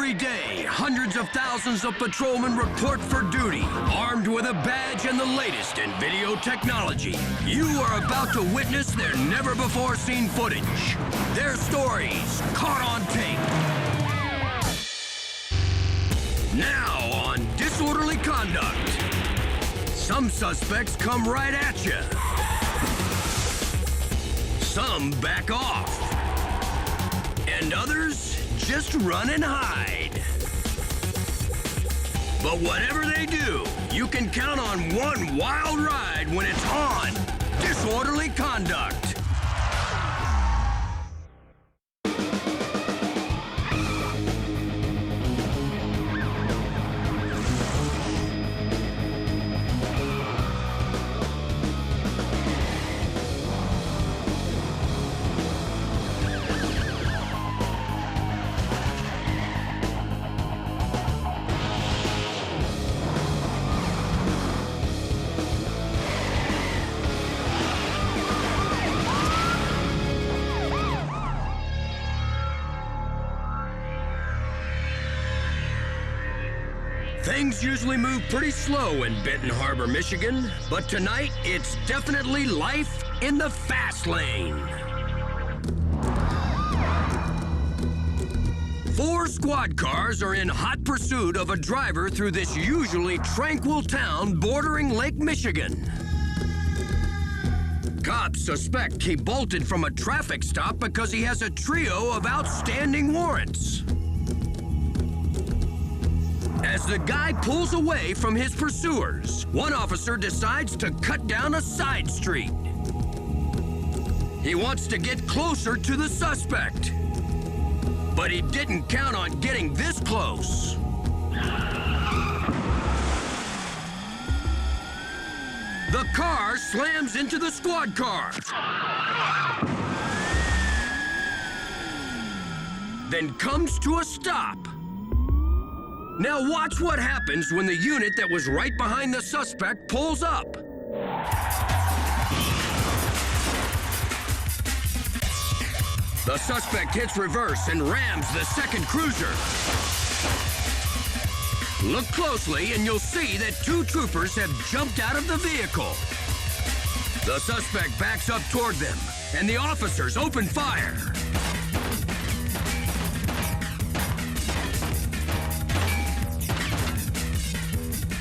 Every day, hundreds of thousands of patrolmen report for duty, armed with a badge and the latest in video technology. You are about to witness their never-before-seen footage. Their stories caught on tape. Now on Disorderly Conduct. Some suspects come right at you. Some back off. And others just run and hide. But whatever they do, you can count on one wild ride when it's on Disorderly Conduct. Things usually move pretty slow in Benton Harbor, Michigan, but tonight it's definitely life in the fast lane. 4 squad cars are in hot pursuit of a driver through this usually tranquil town bordering Lake Michigan. Cops suspect he bolted from a traffic stop because he has a trio of outstanding warrants. As the guy pulls away from his pursuers, one officer decides to cut down a side street. He wants to get closer to the suspect, but he didn't count on getting this close. The car slams into the squad car, then comes to a stop. Now watch what happens when the unit that was right behind the suspect pulls up. The suspect hits reverse and rams the second cruiser. Look closely and you'll see that 2 troopers have jumped out of the vehicle. The suspect backs up toward them, and the officers open fire.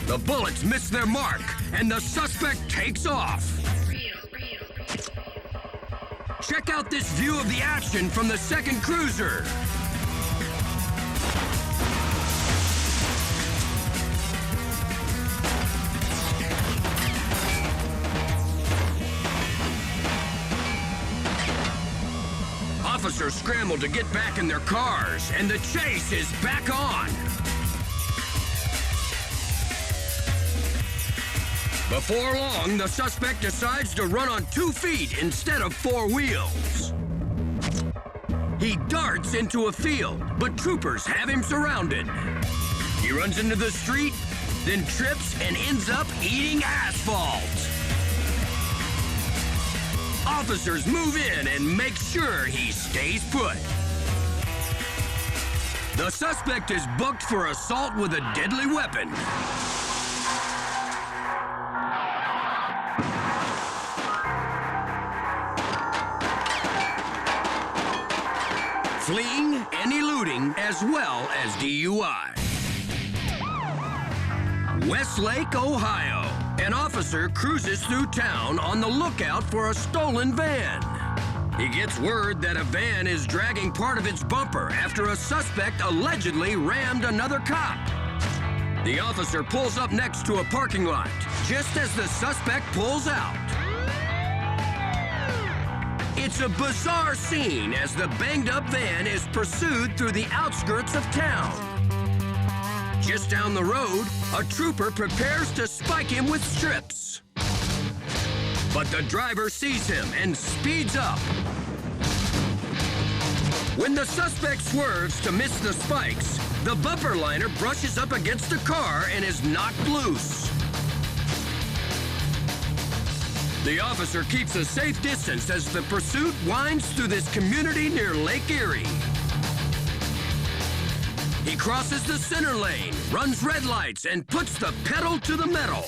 The bullets miss their mark, and the suspect takes off. Check out this view of the action from the second cruiser. Officers scramble to get back in their cars, and the chase is back on. Before long, the suspect decides to run on 2 feet instead of 4 wheels. He darts into a field, but troopers have him surrounded. He runs into the street, then trips and ends up eating asphalt. Officers move in and make sure he stays put. The suspect is booked for assault with a deadly weapon. Fleeing and eluding, as well as DUI. Westlake, Ohio. An officer cruises through town on the lookout for a stolen van. He gets word that a van is dragging part of its bumper after a suspect allegedly rammed another cop. The officer pulls up next to a parking lot, just as the suspect pulls out. It's a bizarre scene as the banged-up van is pursued through the outskirts of town. Just down the road, a trooper prepares to spike him with strips. But the driver sees him and speeds up. When the suspect swerves to miss the spikes, the bumper liner brushes up against the car and is knocked loose. The officer keeps a safe distance as the pursuit winds through this community near Lake Erie. He crosses the center lane, runs red lights, and puts the pedal to the metal.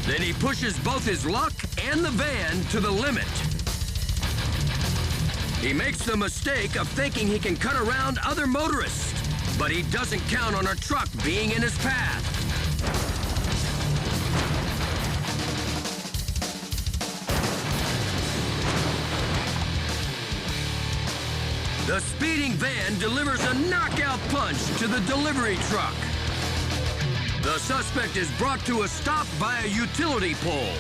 Then he pushes both his luck and the van to the limit. He makes the mistake of thinking he can cut around other motorists, but he doesn't count on a truck being in his path. The speeding van delivers a knockout punch to the delivery truck. The suspect is brought to a stop by a utility pole.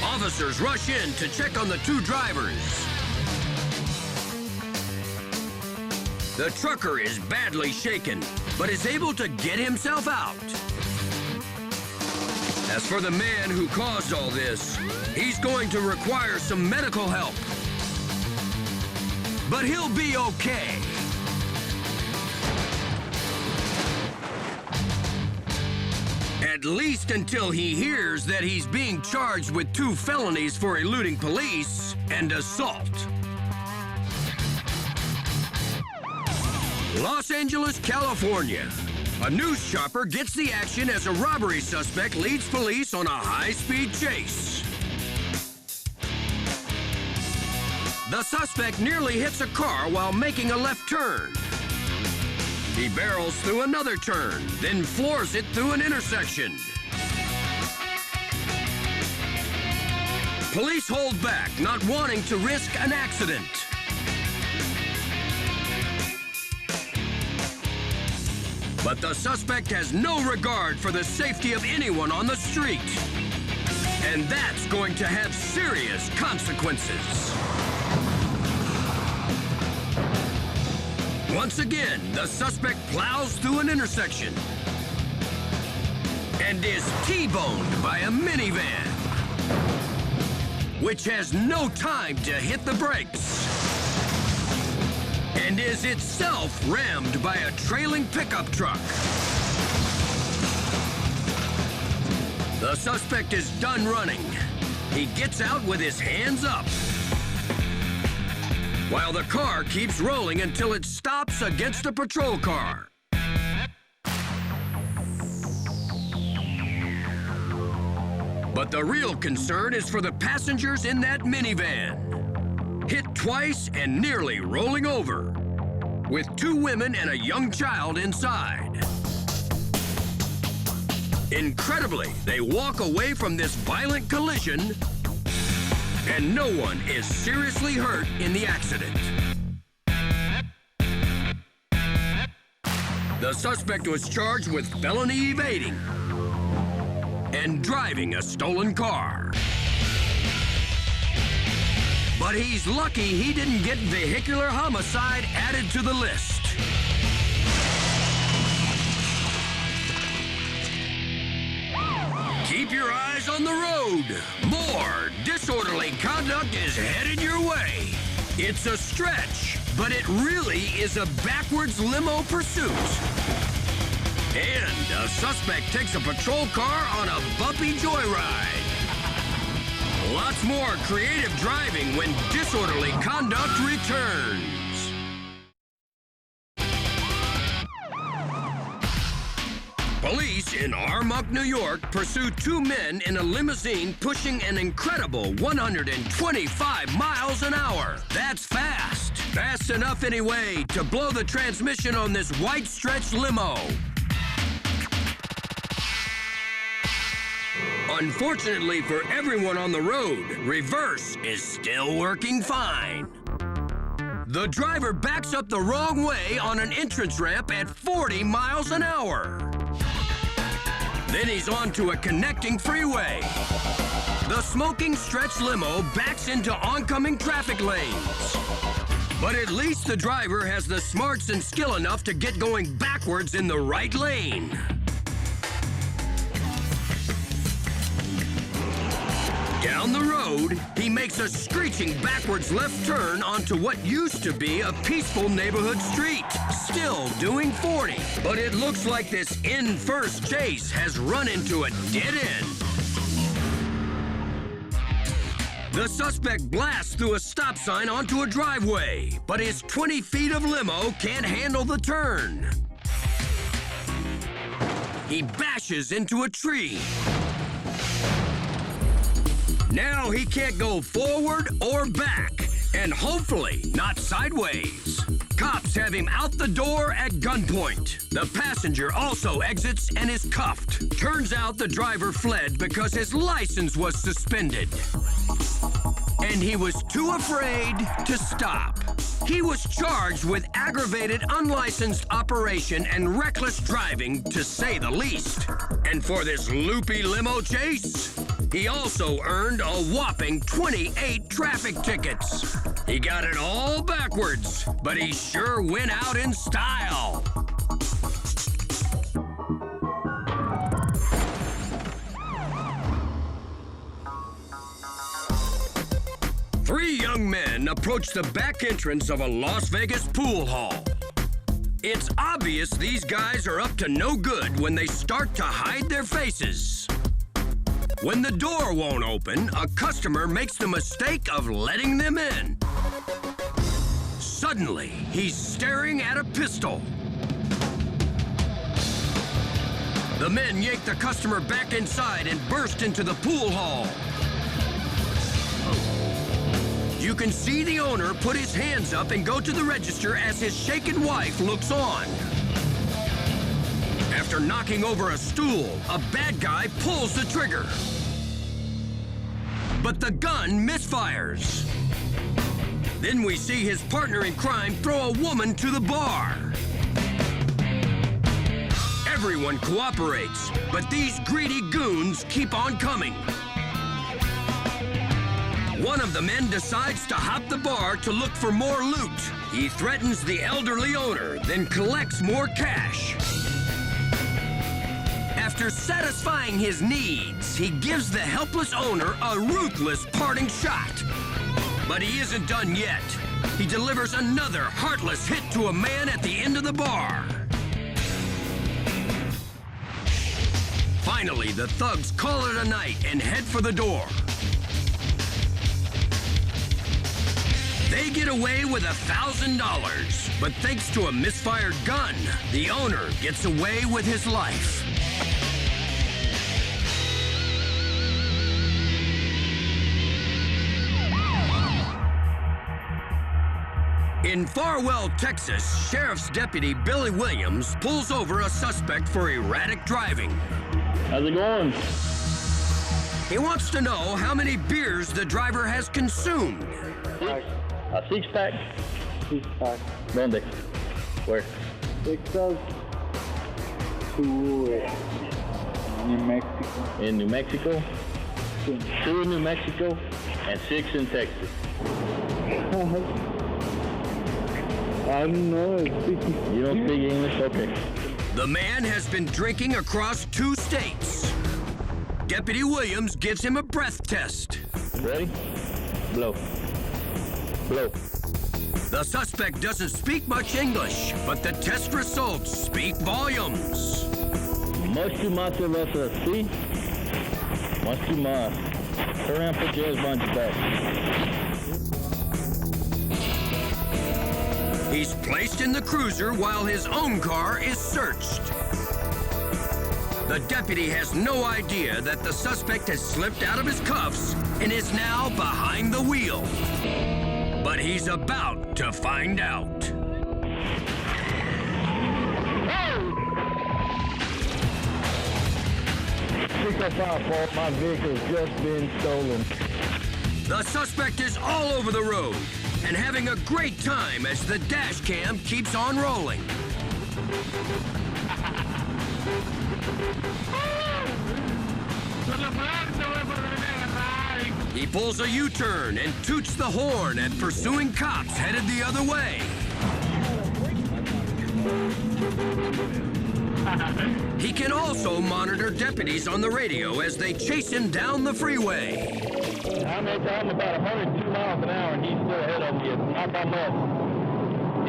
Officers rush in to check on the two drivers. The trucker is badly shaken, but is able to get himself out. As for the man who caused all this, he's going to require some medical help. But he'll be okay. At least until he hears that he's being charged with 2 felonies for eluding police and assault. Los Angeles, California. A news chopper gets the action as a robbery suspect leads police on a high-speed chase. The suspect nearly hits a car while making a left turn. He barrels through another turn, then floors it through an intersection. Police hold back, not wanting to risk an accident. But the suspect has no regard for the safety of anyone on the street. And that's going to have serious consequences. Once again, the suspect plows through an intersection and is T-boned by a minivan, which has no time to hit the brakes, and is itself rammed by a trailing pickup truck. The suspect is done running. He gets out with his hands up, while the car keeps rolling until it stops against a patrol car. But the real concern is for the passengers in that minivan, hit twice and nearly rolling over, with 2 women and a young child inside. Incredibly, they walk away from this violent collision, and no one is seriously hurt in the accident. The suspect was charged with felony evading and driving a stolen car. But he's lucky he didn't get vehicular homicide added to the list. Keep your eyes on the road. More disorderly conduct is headed your way. It's a stretch, but it really is a backwards limo pursuit. And a suspect takes a patrol car on a bumpy joyride. Lots more creative driving when disorderly conduct returns. Police in Armonk, New York, pursue 2 men in a limousine pushing an incredible 125 miles an hour. That's fast. Fast enough anyway to blow the transmission on this white stretch limo. Unfortunately for everyone on the road, reverse is still working fine. The driver backs up the wrong way on an entrance ramp at 40 miles an hour. Then he's onto a connecting freeway. The smoking stretch limo backs into oncoming traffic lanes. But at least the driver has the smarts and skill enough to get going backwards in the right lane. Down the road, he makes a screeching backwards left turn onto what used to be a peaceful neighborhood street. Still doing 40, but it looks like this in-first chase has run into a dead end. The suspect blasts through a stop sign onto a driveway, but his 20 feet of limo can't handle the turn. He bashes into a tree. Now he can't go forward or back, and hopefully not sideways. Cops have him out the door at gunpoint. The passenger also exits and is cuffed. Turns out the driver fled because his license was suspended. And he was too afraid to stop. He was charged with aggravated unlicensed operation and reckless driving, to say the least. And for this loopy limo chase, he also earned a whopping 28 traffic tickets. He got it all backwards, but he sure went out in style. Three young men approach the back entrance of a Las Vegas pool hall. It's obvious these guys are up to no good when they start to hide their faces. When the door won't open, a customer makes the mistake of letting them in. Suddenly, he's staring at a pistol. The men yank the customer back inside and burst into the pool hall. You can see the owner put his hands up and go to the register as his shaken wife looks on. After knocking over a stool, a bad guy pulls the trigger. But the gun misfires. Then we see his partner in crime throw a woman to the bar. Everyone cooperates, but these greedy goons keep on coming. One of the men decides to hop the bar to look for more loot. He threatens the elderly owner, then collects more cash. After satisfying his needs, he gives the helpless owner a ruthless parting shot. But he isn't done yet. He delivers another heartless hit to a man at the end of the bar. Finally, the thugs call it a night and head for the door. They get away with $1,000, but thanks to a misfired gun, the owner gets away with his life. In Farwell, Texas, Sheriff's Deputy Billy Williams pulls over a suspect for erratic driving. How's it going? He wants to know how many beers the driver has consumed. A six-pack? Six-pack. ¿Dónde? Where? Texas to New Mexico. In New Mexico? Sí. 2 in New Mexico and 6 in Texas. I don't know. You don't speak English? Okay. The man has been drinking across 2 states. Deputy Williams gives him a breath test. Ready? Blow. Blow. The suspect doesn't speak much English, but the test results speak volumes. Much too much of us, see? Much too much. Turn around, put your husband back. He's placed in the cruiser while his own car is searched. The deputy has no idea that the suspect has slipped out of his cuffs and is now behind the wheel. But he's about to find out. Fault. My vehicle's just been stolen. The suspect is all over the road and having a great time as the dash cam keeps on rolling. He pulls a U-turn and toots the horn at pursuing cops headed the other way. He can also monitor deputies on the radio as they chase him down the freeway. I'm about 102 miles an hour and he's still ahead of me. Not by much.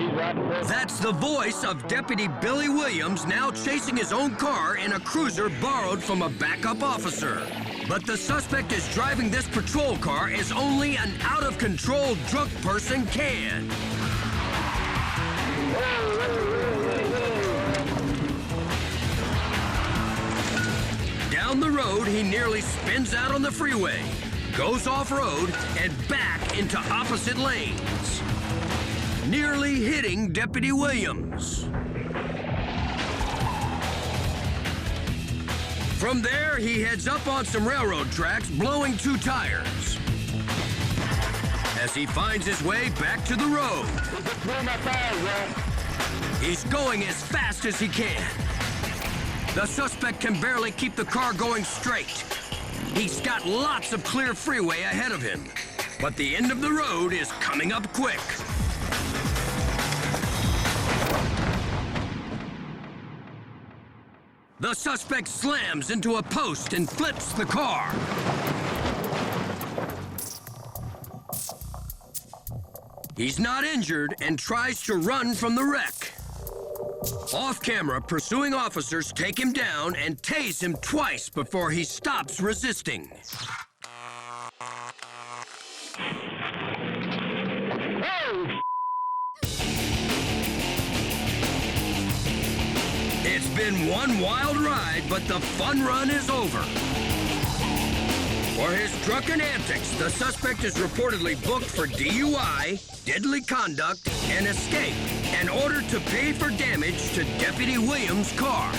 He's right in front. That's the voice of Deputy Billy Williams now chasing his own car in a cruiser borrowed from a backup officer. But the suspect is driving this patrol car as only an out-of-control drunk person can. Down the road, he nearly spins out on the freeway, goes off-road, and back into opposite lanes, nearly hitting Deputy Williams. From there, he heads up on some railroad tracks, blowing 2 tires. As he finds his way back to the road, he's going as fast as he can. The suspect can barely keep the car going straight. He's got lots of clear freeway ahead of him, but the end of the road is coming up quick. The suspect slams into a post and flips the car. He's not injured and tries to run from the wreck. Off camera, pursuing officers take him down and tase him twice before he stops resisting. It's been one wild ride, but the fun run is over. For his drunken antics, the suspect is reportedly booked for DUI, deadly conduct, and escape, and ordered to pay for damage to Deputy Williams' car.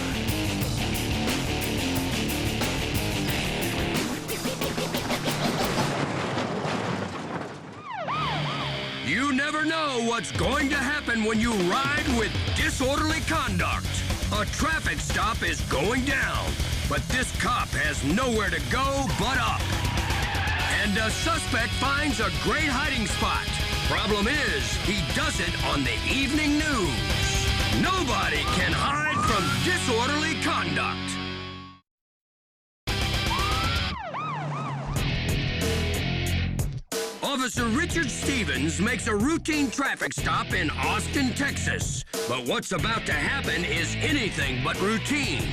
You never know what's going to happen when you ride with disorderly conduct. A traffic stop is going down, but this cop has nowhere to go but up. And the suspect finds a great hiding spot. Problem is, he does it on the evening news. Nobody can hide from disorderly conduct. Officer Richard Stevens makes a routine traffic stop in Austin, Texas. But what's about to happen is anything but routine.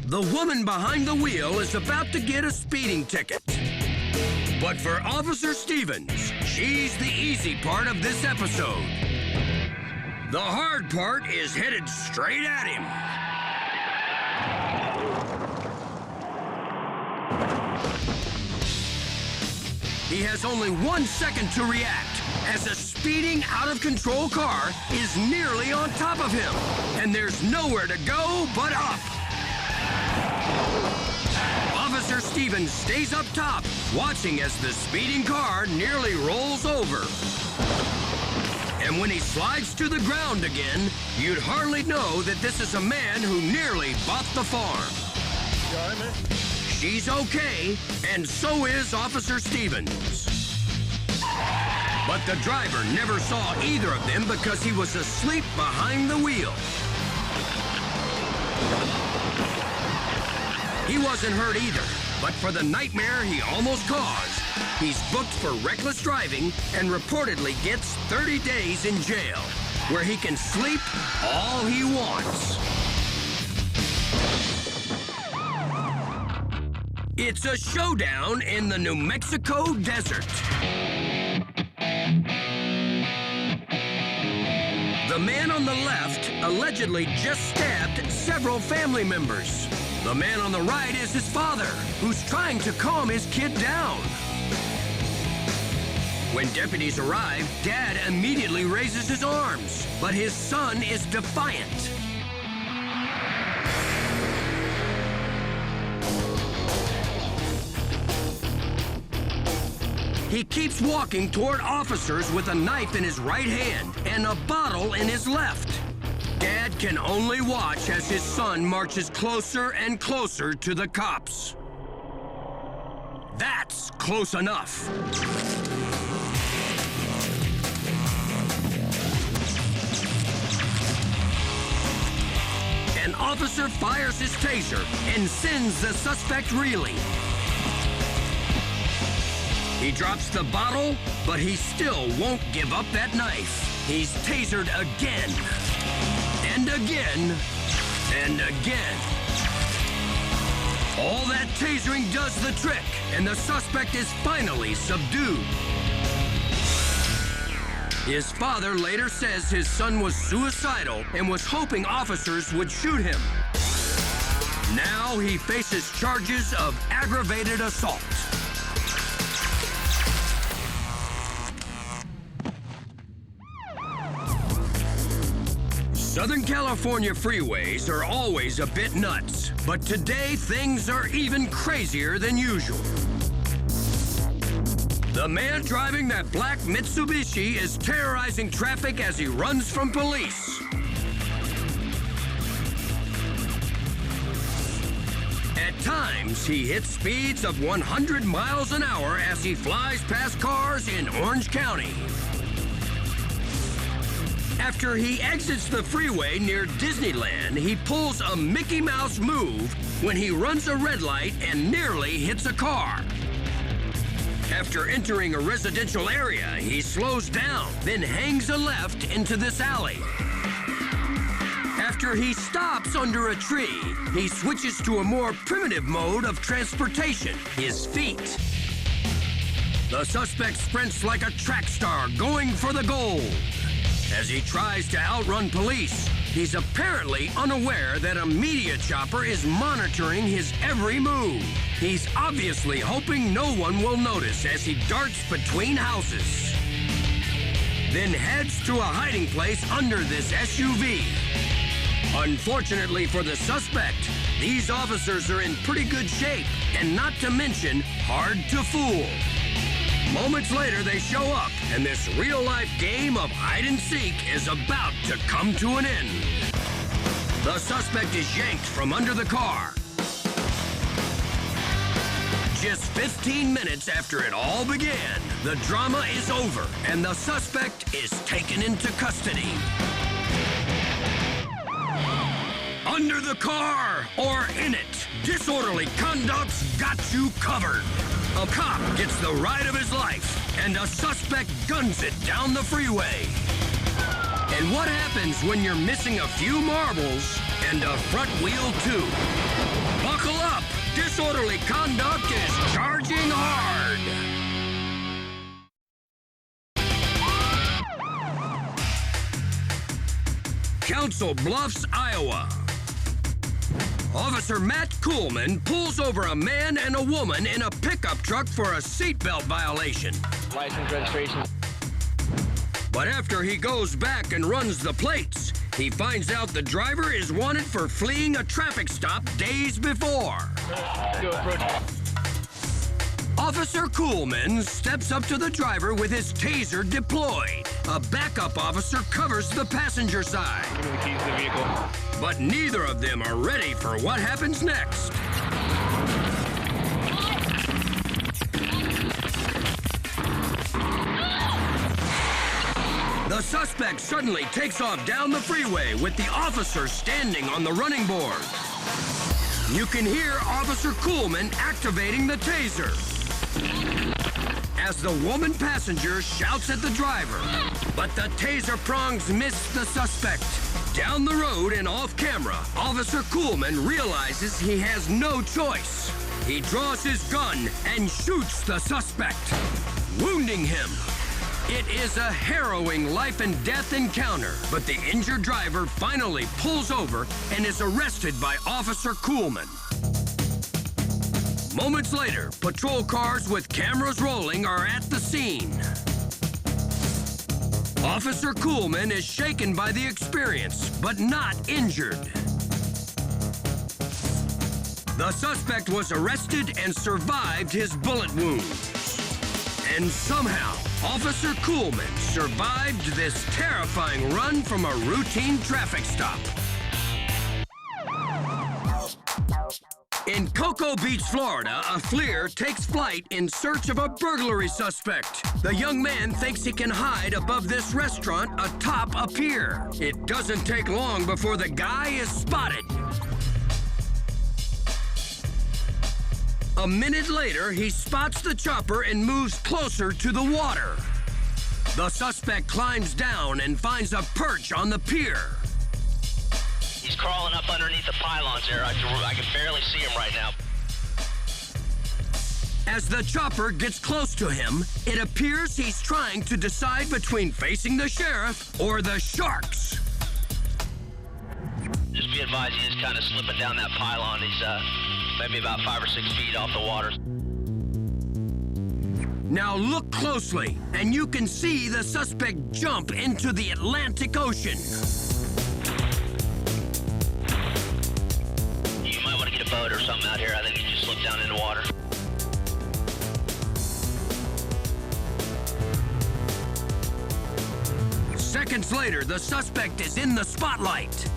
The woman behind the wheel is about to get a speeding ticket. But for Officer Stevens, she's the easy part of this episode. The hard part is headed straight at him. He has only 1 second to react as a speeding, out-of-control car is nearly on top of him, and there's nowhere to go but up. Officer Stevens stays up top, watching as the speeding car nearly rolls over. And when he slides to the ground again, you'd hardly know that this is a man who nearly bought the farm. You all right, man? She's okay, and so is Officer Stevens. But the driver never saw either of them because he was asleep behind the wheel. He wasn't hurt either, but for the nightmare he almost caused, he's booked for reckless driving and reportedly gets 30 days in jail, where he can sleep all he wants. It's a showdown in the New Mexico desert. The man on the left allegedly just stabbed several family members. The man on the right is his father, who's trying to calm his kid down. When deputies arrive, Dad immediately raises his arms, but his son is defiant. He keeps walking toward officers with a knife in his right hand and a bottle in his left. Dad can only watch as his son marches closer and closer to the cops. That's close enough. An officer fires his taser and sends the suspect reeling. He drops the bottle, but he still won't give up that knife. He's tasered again, and again, and again. All that tasering does the trick, and the suspect is finally subdued. His father later says his son was suicidal and was hoping officers would shoot him. Now he faces charges of aggravated assault. Southern California freeways are always a bit nuts, but today things are even crazier than usual. The man driving that black Mitsubishi is terrorizing traffic as he runs from police. At times, he hits speeds of 100 miles an hour as he flies past cars in Orange County. After he exits the freeway near Disneyland, he pulls a Mickey Mouse move when he runs a red light and nearly hits a car. After entering a residential area, he slows down, then hangs a left into this alley. After he stops under a tree, he switches to a more primitive mode of transportation, his feet. The suspect sprints like a track star going for the goal. As he tries to outrun police, he's apparently unaware that a media chopper is monitoring his every move. He's obviously hoping no one will notice as he darts between houses. Then heads to a hiding place under this SUV. Unfortunately for the suspect, these officers are in pretty good shape, and not to mention hard to fool. Moments later, they show up, and this real-life game of hide-and-seek is about to come to an end. The suspect is yanked from under the car. Just 15 minutes after it all began, the drama is over, and the suspect is taken into custody. Under the car or in it, disorderly conduct's got you covered. A cop gets the ride of his life, and a suspect guns it down the freeway. And what happens when you're missing a few marbles and a front wheel too? Buckle up! Disorderly conduct is charging hard! Council Bluffs, Iowa. Officer Matt Kuhlman pulls over a man and a woman in a pickup truck for a seatbelt violation. License, registration. But after he goes back and runs the plates, he finds out the driver is wanted for fleeing a traffic stop days before. Go approach. Officer Kuhlman steps up to the driver with his taser deployed. A backup officer covers the passenger side. Give me the keys to the vehicle. But neither of them are ready for what happens next. The suspect suddenly takes off down the freeway with the officer standing on the running board. You can hear Officer Kuhlman activating the taser as the woman passenger shouts at the driver. But the taser prongs miss the suspect. Down the road and off camera, Officer Kuhlman realizes he has no choice. He draws his gun and shoots the suspect, wounding him. It is a harrowing life and death encounter, but the injured driver finally pulls over and is arrested by Officer Kuhlman. Moments later, patrol cars with cameras rolling are at the scene. Officer Kuhlman is shaken by the experience, but not injured. The suspect was arrested and survived his bullet wounds. And somehow, Officer Kuhlman survived this terrifying run from a routine traffic stop. In Cocoa Beach, Florida, a FLIR takes flight in search of a burglary suspect. The young man thinks he can hide above this restaurant atop a pier. It doesn't take long before the guy is spotted. A minute later, he spots the chopper and moves closer to the water. The suspect climbs down and finds a perch on the pier. He's crawling up underneath the pylons there. I can barely see him right now. As the chopper gets close to him, it appears he's trying to decide between facing the sheriff or the sharks. Just be advised, he is kind of slipping down that pylon. He's maybe about 5 or 6 feet off the water. Now look closely, and you can see the suspect jump into the Atlantic Ocean. You might want to get a boat or something out here. I think he just slipped down in the water. Seconds later, the suspect is in the spotlight.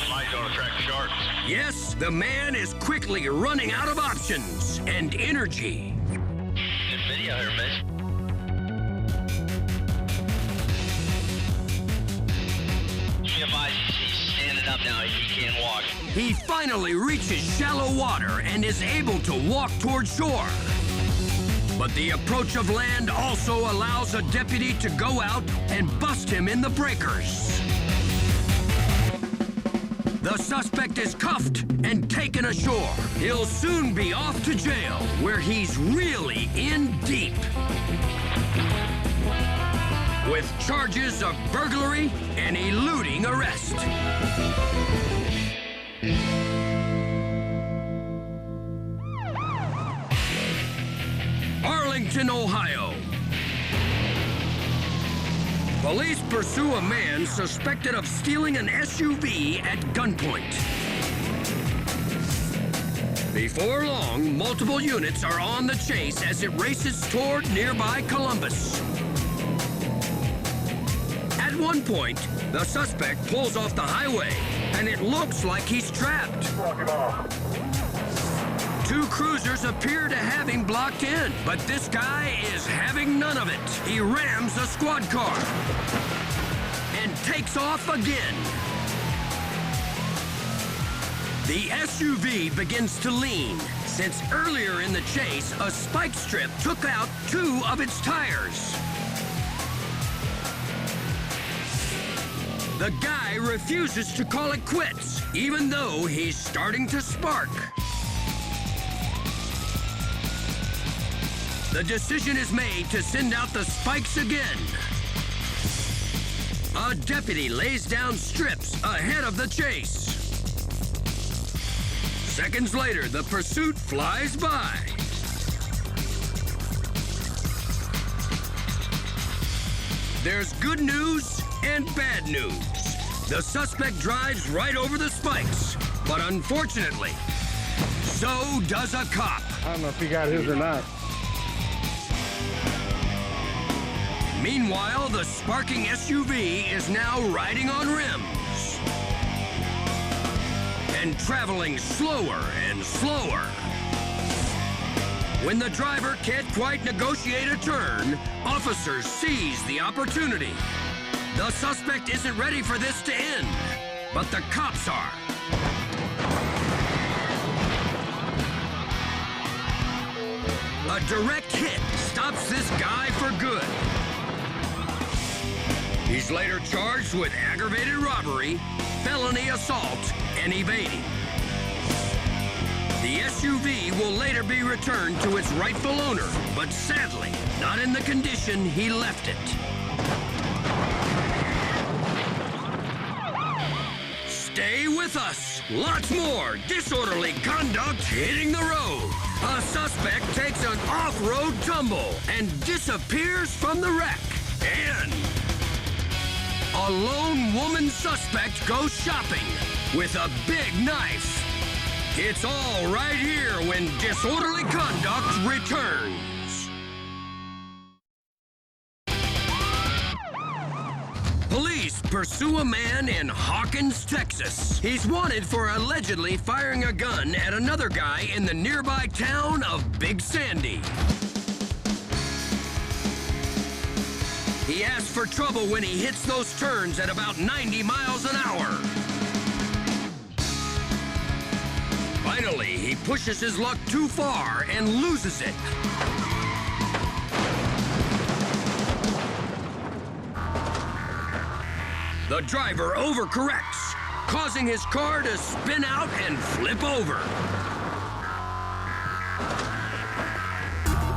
Might go to track sharks. Yes, the man is quickly running out of options and energy. Good video here, miss. Be advised, he's standing up now. He can't walk. He finally reaches shallow water and is able to walk toward shore. But the approach of land also allows a deputy to go out and bust him in the breakers. The suspect is cuffed and taken ashore. He'll soon be off to jail, where he's really in deep. With charges of burglary and eluding arrest. Arlington, Ohio. Police pursue a man suspected of stealing an SUV at gunpoint. Before long, multiple units are on the chase as it races toward nearby Columbus. At one point, the suspect pulls off the highway, and it looks like he's trapped. Two cruisers appear to have him blocked in, but this guy is having none of it. He rams a squad car and takes off again. The SUV begins to lean, since earlier in the chase, a spike strip took out 2 of its tires. The guy refuses to call it quits, even though he's starting to spark. The decision is made to send out the spikes again. A deputy lays down strips ahead of the chase. Seconds later, the pursuit flies by. There's good news and bad news. The suspect drives right over the spikes, but unfortunately, so does a cop. I don't know if he got his or not. Meanwhile, the sparking SUV is now riding on rims and traveling slower and slower. When the driver can't quite negotiate a turn, officers seize the opportunity. The suspect isn't ready for this to end, but the cops are. A direct hit stops this guy for good. He's later charged with aggravated robbery, felony assault, and evading. The SUV will later be returned to its rightful owner, but sadly, not in the condition he left it. Stay with us. Lots more disorderly conduct hitting the road. A suspect takes an off-road tumble and disappears from the wreck. And a lone woman suspect goes shopping with a big knife. It's all right here when disorderly conduct returns. Police pursue a man in Hawkins, Texas. He's wanted for allegedly firing a gun at another guy in the nearby town of Big Sandy. He asks for trouble when he hits those turns at about 90 miles an hour. Finally, he pushes his luck too far and loses it. The driver overcorrects, causing his car to spin out and flip over.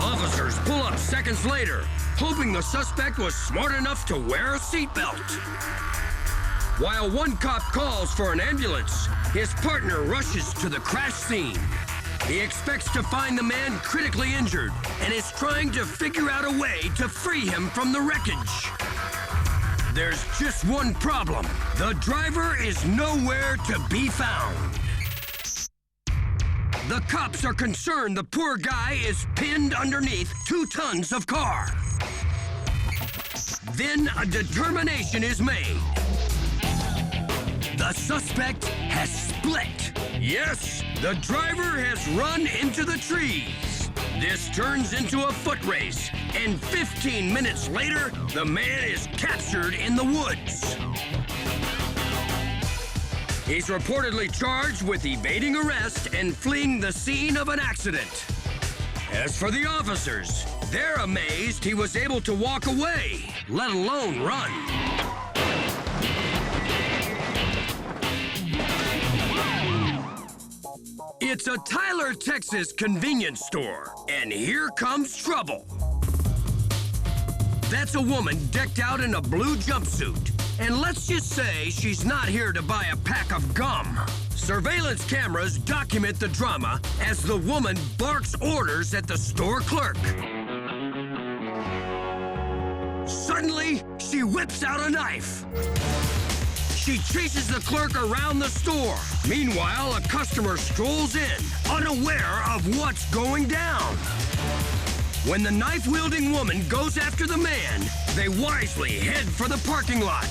Officers pull up seconds later, hoping the suspect was smart enough to wear a seatbelt. While one cop calls for an ambulance, his partner rushes to the crash scene. He expects to find the man critically injured and is trying to figure out a way to free him from the wreckage. There's just one problem. The driver is nowhere to be found. The cops are concerned the poor guy is pinned underneath 2 tons of car. Then a determination is made. The suspect has split. Yes, the driver has run into the trees. This turns into a foot race, and 15 minutes later, the man is captured in the woods. He's reportedly charged with evading arrest and fleeing the scene of an accident. As for the officers, they're amazed he was able to walk away, let alone run. It's a Tyler, Texas convenience store, and here comes trouble. That's a woman decked out in a blue jumpsuit. And let's just say she's not here to buy a pack of gum. Surveillance cameras document the drama as the woman barks orders at the store clerk. Suddenly, she whips out a knife. She chases the clerk around the store. Meanwhile, a customer strolls in, unaware of what's going down. When the knife-wielding woman goes after the man, they wisely head for the parking lot.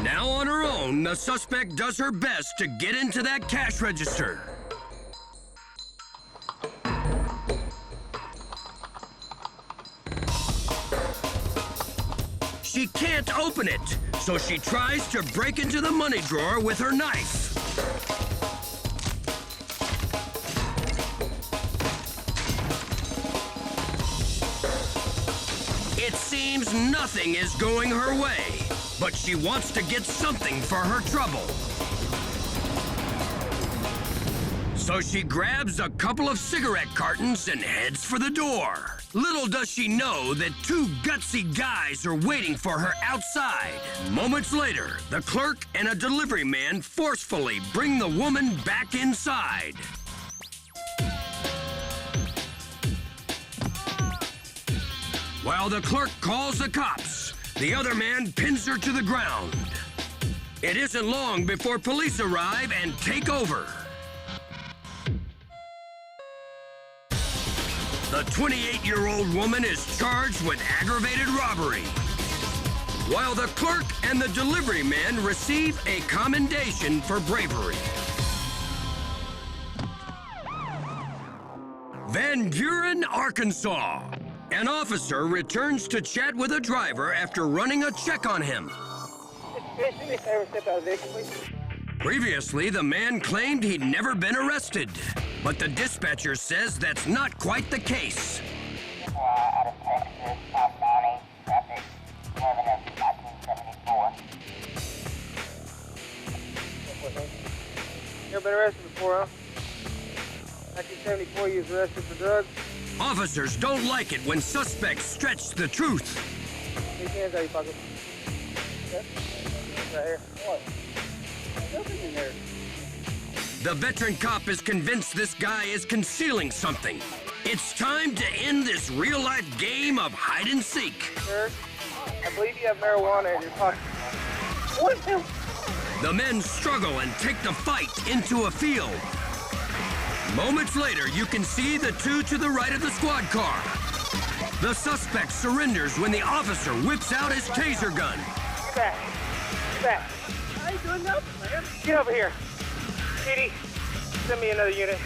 Now on her own, the suspect does her best to get into that cash register. She can't open it, so she tries to break into the money drawer with her knife. It seems nothing is going her way, but she wants to get something for her trouble. So she grabs a couple of cigarette cartons and heads for the door. Little does she know that 2 gutsy guys are waiting for her outside. Moments later, the clerk and a delivery man forcefully bring the woman back inside. While the clerk calls the cops, the other man pins her to the ground. It isn't long before police arrive and take over. The 28-year-old woman is charged with aggravated robbery, while the clerk and the delivery man receive a commendation for bravery. Van Buren, Arkansas. An officer returns to chat with a driver after running a check on him. Previously, the man claimed he'd never been arrested, but the dispatcher says that's not quite the case. Out of Texas, top 90, traffic, 11 of 1974. You ever been arrested before, huh? 1974, you was arrested for drugs? Officers don't like it when suspects stretch the truth. Take your hands out of your pocket. Okay? Right here. What? There's nothing in there. The veteran cop is convinced this guy is concealing something. It's time to end this real-life game of hide-and-seek. Sir, I believe you have marijuana in your pocket. What is him? The men struggle and take the fight into a field. Moments later, you can see the 2 to the right of the squad car. The suspect surrenders when the officer whips out his taser gun. Get back. Get back. I ain't doing nothing, man. Get over here. Petey, send me another unit.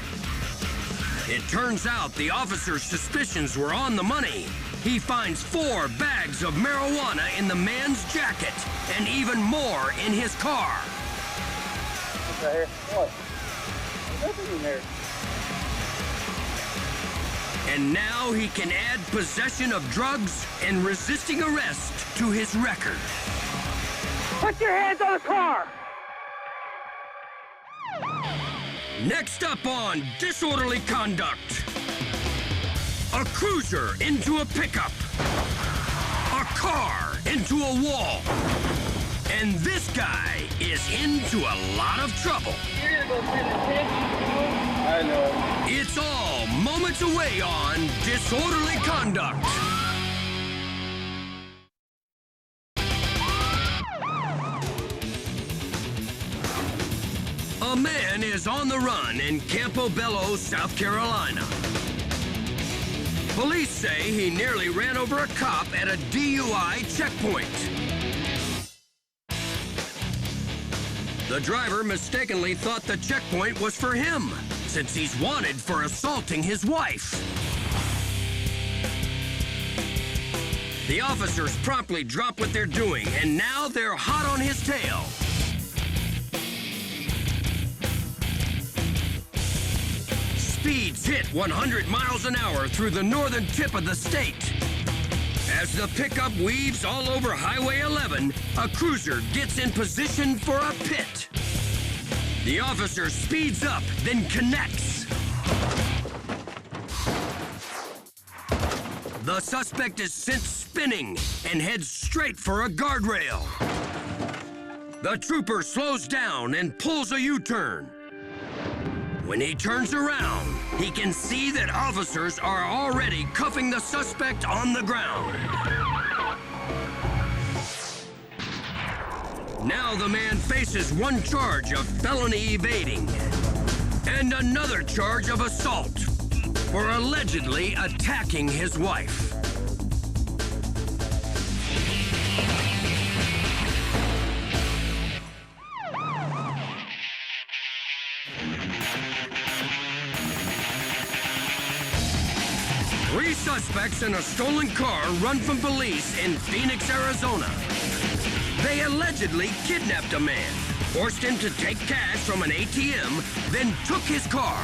It turns out the officer's suspicions were on the money. He finds 4 bags of marijuana in the man's jacket and even more in his car. Right here. What? There's nothing in there. And now he can add possession of drugs and resisting arrest to his record. Put your hands on the car! Next up on Disorderly Conduct. A cruiser into a pickup. A car into a wall. And this guy is into a lot of trouble. You're gonna go through the tent. I know. It's all moments away on Disorderly Conduct. A man is on the run in Campobello, South Carolina. Police say he nearly ran over a cop at a DUI checkpoint. The driver mistakenly thought the checkpoint was for him, since he's wanted for assaulting his wife. The officers promptly drop what they're doing, and now they're hot on his tail. Speeds hit 100 miles an hour through the northern tip of the state. As the pickup weaves all over Highway 11, a cruiser gets in position for a pit. The officer speeds up, then connects. The suspect is sent spinning and heads straight for a guardrail. The trooper slows down and pulls a U-turn. When he turns around, he can see that officers are already cuffing the suspect on the ground. Now the man faces one charge of felony evading and another charge of assault for allegedly attacking his wife. Three suspects in a stolen car run from police in Phoenix, Arizona. They allegedly kidnapped a man, forced him to take cash from an ATM, then took his car.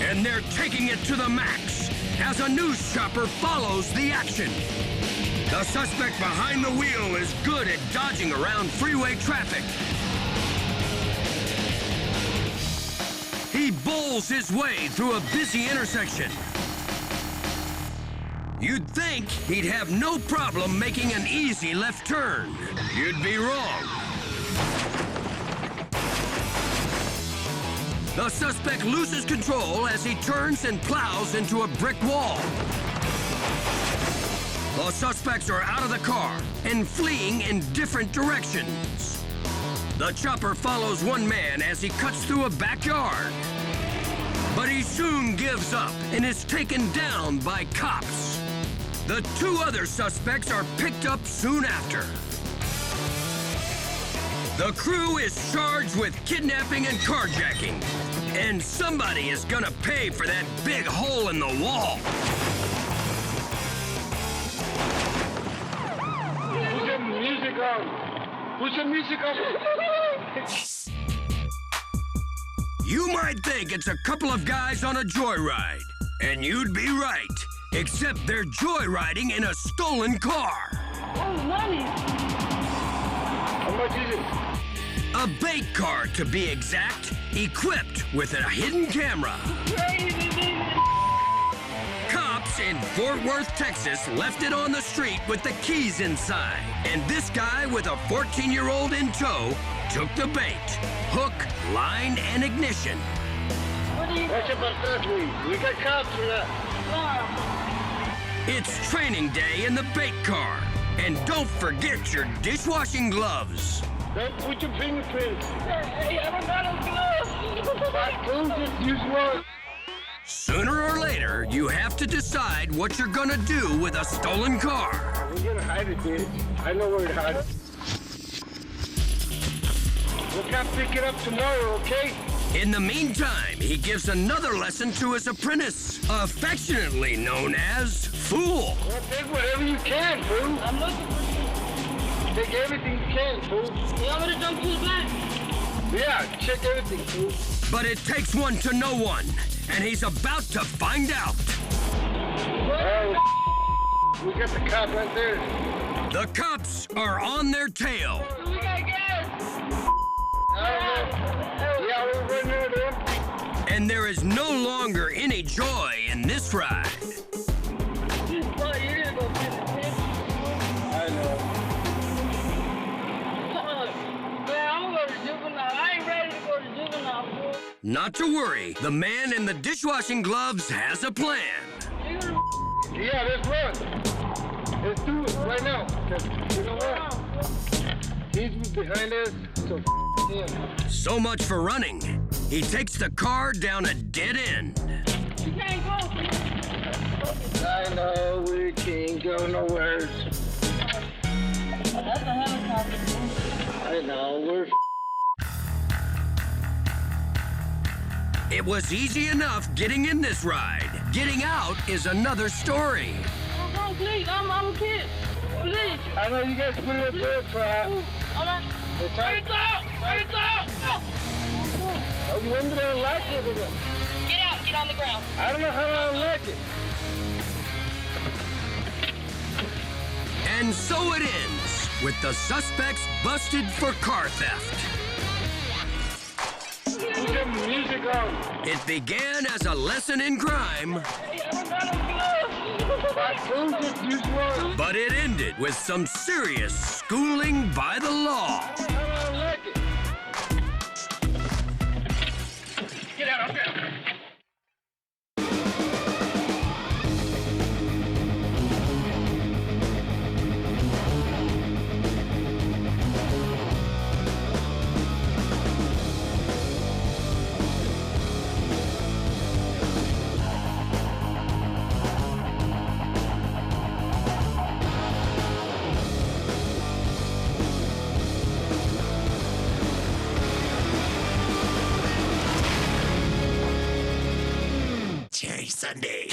And they're taking it to the max as a news chopper follows the action. The suspect behind the wheel is good at dodging around freeway traffic. He bowls his way through a busy intersection. You'd think he'd have no problem making an easy left turn. You'd be wrong. The suspect loses control as he turns and plows into a brick wall. The suspects are out of the car and fleeing in different directions. The chopper follows one man as he cuts through a backyard. But he soon gives up and is taken down by cops. The two other suspects are picked up soon after. The crew is charged with kidnapping and carjacking. And somebody is gonna pay for that big hole in the wall. Put some music on. Put some music on. You might think it's a couple of guys on a joyride. And you'd be right. Except they're joyriding in a stolen car. Oh, money. How much is it? A bait car, to be exact, equipped with a hidden camera. Cops in Fort Worth, Texas, left it on the street with the keys inside. And this guy with a 14-year-old in tow took the bait. Hook, line, and ignition. That's about 3. We got cops for that. It's training day in the bait car. And don't forget your dishwashing gloves. Don't put your fingerprints. Hey, I don't got no gloves. I told you, use one. Sooner or later, you have to decide what you're gonna do with a stolen car. We're gonna hide it, dude. I know where to hide it. We'll come pick it up tomorrow, okay? In the meantime, he gives another lesson to his apprentice, affectionately known as Fool. Well, take whatever you can, fool. I'm looking for you. Take everything you can, fool. You want me to jump to the back? Yeah, check everything, fool. But it takes one to know one, and he's about to find out. Oh, we got the cop right there. The cops are on their tail. We got gas. Yeah, we're running out of empty. And there is no longer any joy in this ride. Boy, you gotta go get the pin. I know. Man, I'm gonna go to juvenile. I ain't ready to go to juvenile, boy. Not to worry, the man in the dishwashing gloves has a plan. Yeah, let's run. Let's do it right now. You know what? He's behind us, so him. So much for running. He takes the car down a dead end. You can't go. I know we can't go nowhere. That's a helicopter. I know, we're It was easy enough getting in this ride. Getting out is another story. Oh, please, I'm a kid. Please. I know you guys put it up there, crap. Alright. Right up! Right up! Oh, you wouldn't like it, is it? Get out, get on the ground. I don't know how I like it. And so it ends, with the suspects busted for car theft. Put the music on. It began as a lesson in crime, My food just used one. but it ended with some serious schooling by the law. I don't like it. Get out, okay. Cherry Sunday.